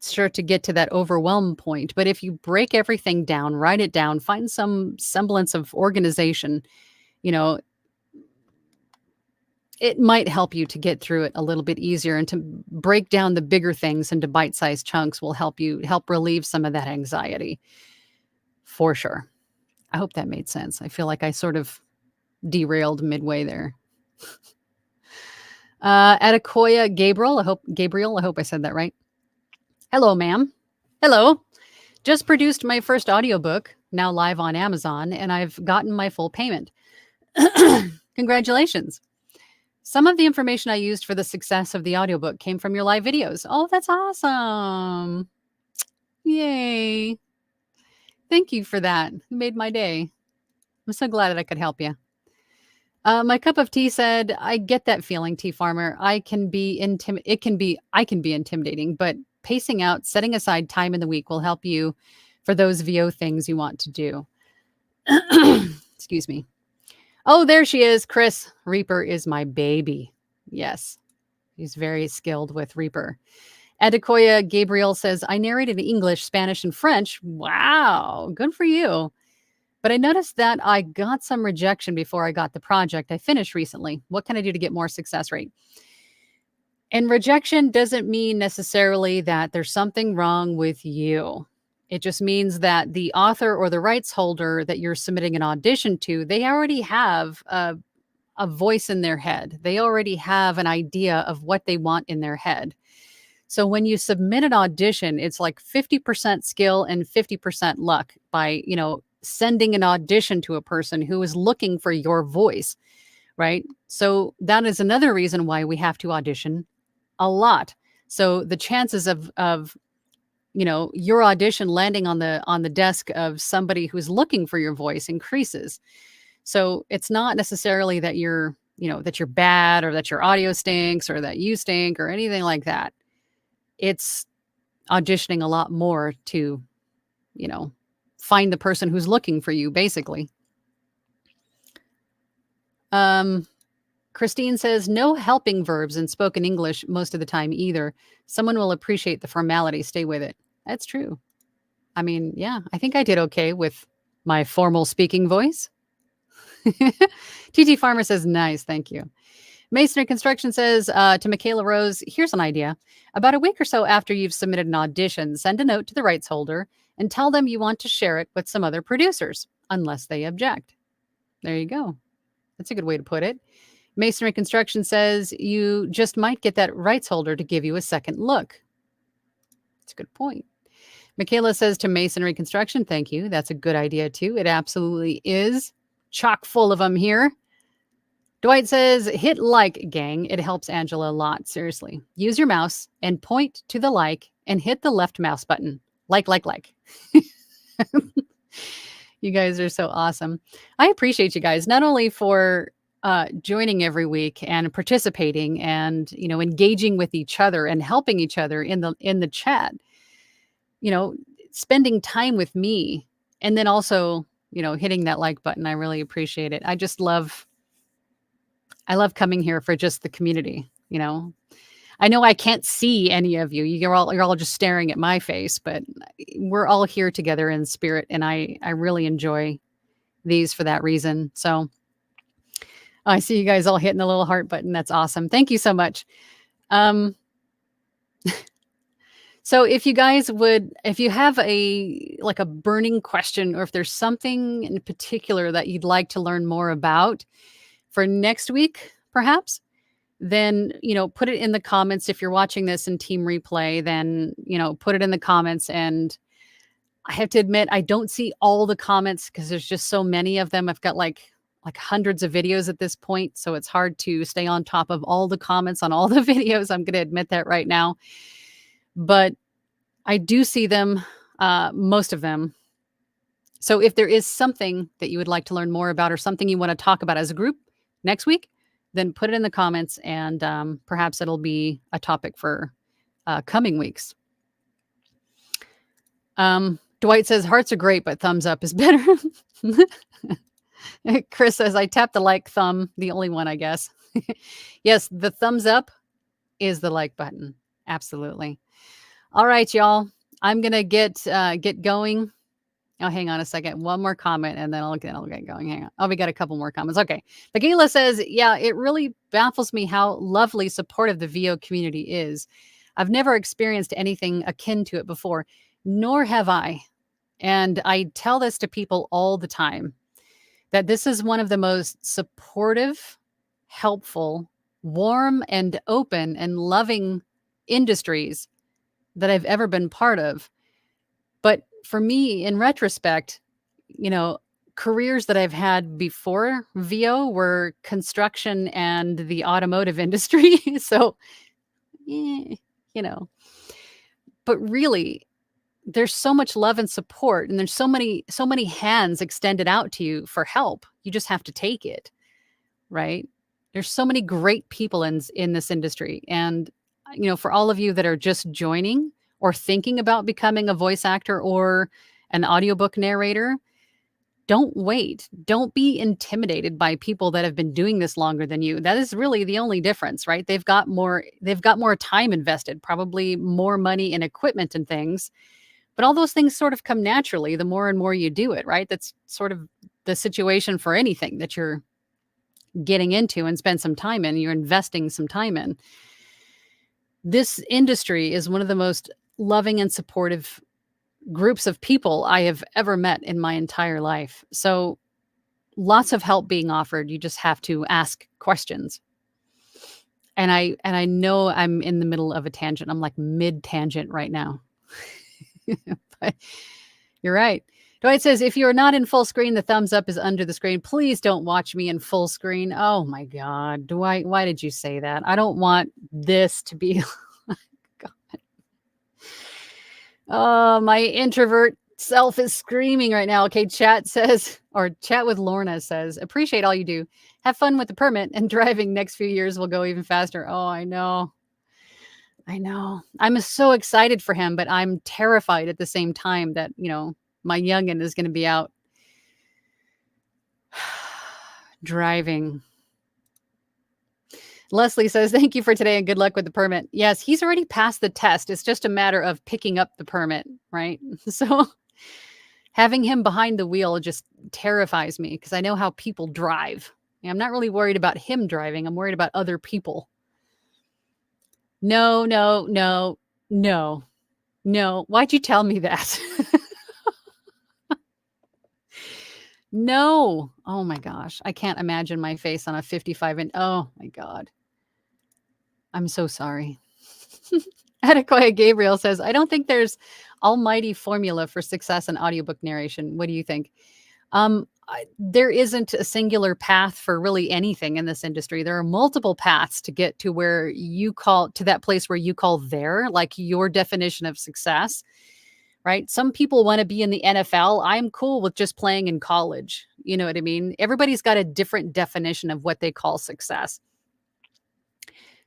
start to get to that overwhelm point. But if you break everything down, write it down, find some semblance of organization, you know, it might help you to get through it a little bit easier, and to break down the bigger things into bite-sized chunks will help relieve some of that anxiety for sure. I hope that made sense. I feel like I sort of derailed midway there. Adekoya Gabriel, I hope I said that right. Hello, ma'am. Hello. Just produced my first audiobook, now live on Amazon, and I've gotten my full payment. Congratulations. Some of the information I used for the success of the audiobook came from your live videos. Oh, that's awesome. Yay. Thank you for that. You made my day. I'm so glad that I could help you. My cup of tea said, I get that feeling, Tea Farmer. I can be intimidating, but pacing out, setting aside time in the week will help you for those VO things you want to do. Excuse me. Oh, there she is. Chris. Reaper is my baby. Yes. He's very skilled with Reaper. Adekoya Gabriel says, I narrated in English, Spanish, and French. Wow. Good for you. But I noticed that I got some rejection before I got the project I finished recently. What can I do to get more success rate? And rejection doesn't mean necessarily that there's something wrong with you. It just means that the author or the rights holder that you're submitting an audition to, they already have a voice in their head. They already have an idea of what they want in their head. So when you submit an audition, it's like 50% skill and 50% luck by, sending an audition to a person who is looking for your voice, right? So that is another reason why we have to audition a lot. So the chances of your audition landing on the desk of somebody who's looking for your voice increases. So it's not necessarily that you're bad, or that your audio stinks, or that you stink, or anything like that. It's auditioning a lot more to, find the person who's looking for you, basically. Christine says, no helping verbs in spoken English most of the time either. Someone will appreciate the formality. Stay with it. That's true. I mean, yeah, I think I did okay with my formal speaking voice. TT Farmer says, nice. Thank you. Masonry Construction says to Michaela Rose, here's an idea. About a week or so after you've submitted an audition, send a note to the rights holder and tell them you want to share it with some other producers, unless they object. There you go. That's a good way to put it. Masonry Construction says you just might get that rights holder to give you a second look. That's a good point. Michaela says to Masonry Construction, thank you. That's a good idea too. It absolutely is. Chock full of them here. Dwight says, hit like, gang. It helps Angela a lot. Seriously. Use your mouse and point to the like and hit the left mouse button. Like. You guys are so awesome. I appreciate you guys, not only for joining every week and participating and, engaging with each other and helping each other in the chat, spending time with me, and then also, hitting that like button. I really appreciate it. I love coming here for just the community. I know I can't see any of you. You're all just staring at my face, but we're all here together in spirit, and I really enjoy these for that reason. So I see you guys all hitting the little heart button. That's awesome. Thank you so much. So if you guys if you have a burning question, or if there's something in particular that you'd like to learn more about for next week, perhaps, then, put it in the comments. If you're watching this in Team Replay, then, put it in the comments. And I have to admit, I don't see all the comments because there's just so many of them. I've got like hundreds of videos at this point, so it's hard to stay on top of all the comments on all the videos. I'm going to admit that right now. But I do see them, most of them. So if there is something that you would like to learn more about or something you want to talk about as a group next week, then put it in the comments and perhaps it'll be a topic for coming weeks. Dwight says, hearts are great, but thumbs up is better. Chris says, I tapped the like thumb, the only one, I guess. Yes, the thumbs up is the like button. Absolutely. All right, y'all. I'm going to get going. Oh, hang on a second. One more comment, and then I'll get going. Hang on. Oh, we got a couple more comments. Okay. Nagila says, yeah, it really baffles me how lovely supportive the VO community is. I've never experienced anything akin to it before, nor have I. And I tell this to people all the time, that this is one of the most supportive, helpful, warm, and open and loving industries that I've ever been part of. But for me, in retrospect, careers that I've had before VO were construction and the automotive industry. So, but really, there's so much love and support, and there's so many hands extended out to you for help. You just have to take it, right? There's so many great people in this industry. And, for all of you that are just joining or thinking about becoming a voice actor or an audiobook narrator, don't wait. Don't be intimidated by people that have been doing this longer than you. That is really the only difference, right? They've got more time invested, probably more money and equipment and things. But all those things sort of come naturally the more and more you do it, right? That's sort of the situation for anything that you're getting into and spend some time in, you're investing some time in. This industry is one of the most loving and supportive groups of people I have ever met in my entire life. So lots of help being offered. You just have to ask questions. And I know I'm in the middle of a tangent. I'm like mid-tangent right now. But you're right. Dwight says, if you're not in full screen, the thumbs up is under the screen. Please don't watch me in full screen. Oh my God, Dwight, why did you say that? I don't want this to be. God. Oh, my introvert self is screaming right now. Okay, chat with Lorna says, appreciate all you do. Have fun with the permit, and driving next few years will go even faster. Oh, I know. I'm so excited for him, but I'm terrified at the same time that, my youngin is going to be out driving. Leslie says, thank you for today and good luck with the permit. Yes, he's already passed the test. It's just a matter of picking up the permit, right? So having him behind the wheel just terrifies me because I know how people drive. I'm not really worried about him driving. I'm worried about other people. No. Why'd you tell me that? No. Oh my gosh. I can't imagine my face on a 55-inch. Oh my God. I'm so sorry. Adequate Gabriel says, I don't think there's almighty formula for success in audiobook narration. What do you think? There isn't a singular path for really anything in this industry. There are multiple paths to get to where you call to that place where you call there, like your definition of success, right? Some people want to be in the NFL. I'm cool with just playing in college. You know what I mean? Everybody's got a different definition of what they call success.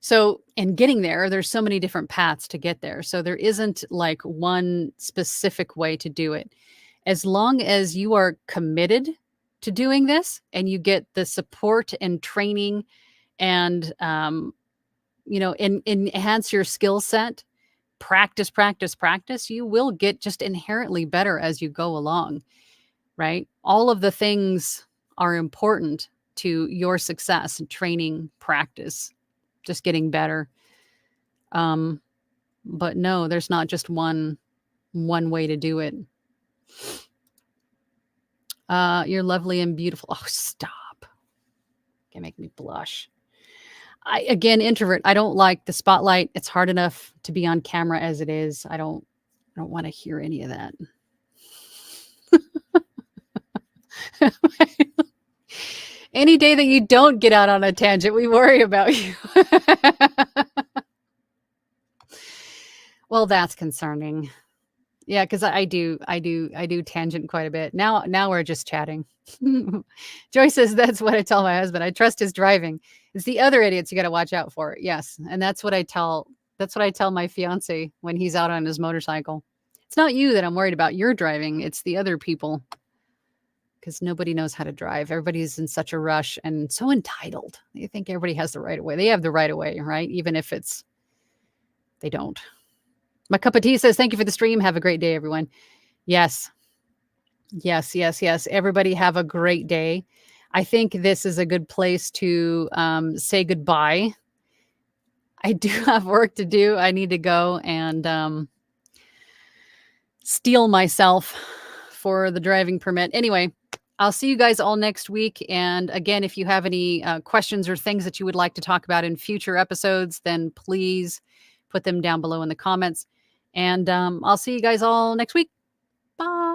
So in getting there, there's so many different paths to get there. So there isn't like one specific way to do it. As long as you are committed to doing this and you get the support and training and, enhance your skill set, practice, you will get just inherently better as you go along, right? All of the things are important to your success, training, practice, just getting better. But no, there's not just one way to do it. You're lovely and beautiful. Oh, stop. Can't make me blush. Again, introvert. I don't like the spotlight. It's hard enough to be on camera as it is. I don't want to hear any of that. Any day that you don't get out on a tangent, we worry about you. Well, that's concerning. Yeah, because I do tangent quite a bit. Now we're just chatting. Joy says that's what I tell my husband. I trust his driving. It's the other idiots you got to watch out for. Yes, and that's what I tell my fiance when he's out on his motorcycle. It's not you that I'm worried about. You're driving. It's the other people, because nobody knows how to drive. Everybody's in such a rush and so entitled. They think everybody has the right of way. They have the right of way, right? Even if they don't. My cup of tea says, thank you for the stream. Have a great day, everyone. Yes. Everybody have a great day. I think this is a good place to say goodbye. I do have work to do. I need to go and steel myself for the driving permit. Anyway, I'll see you guys all next week. And again, if you have any questions or things that you would like to talk about in future episodes, then please put them down below in the comments. And I'll see you guys all next week. Bye.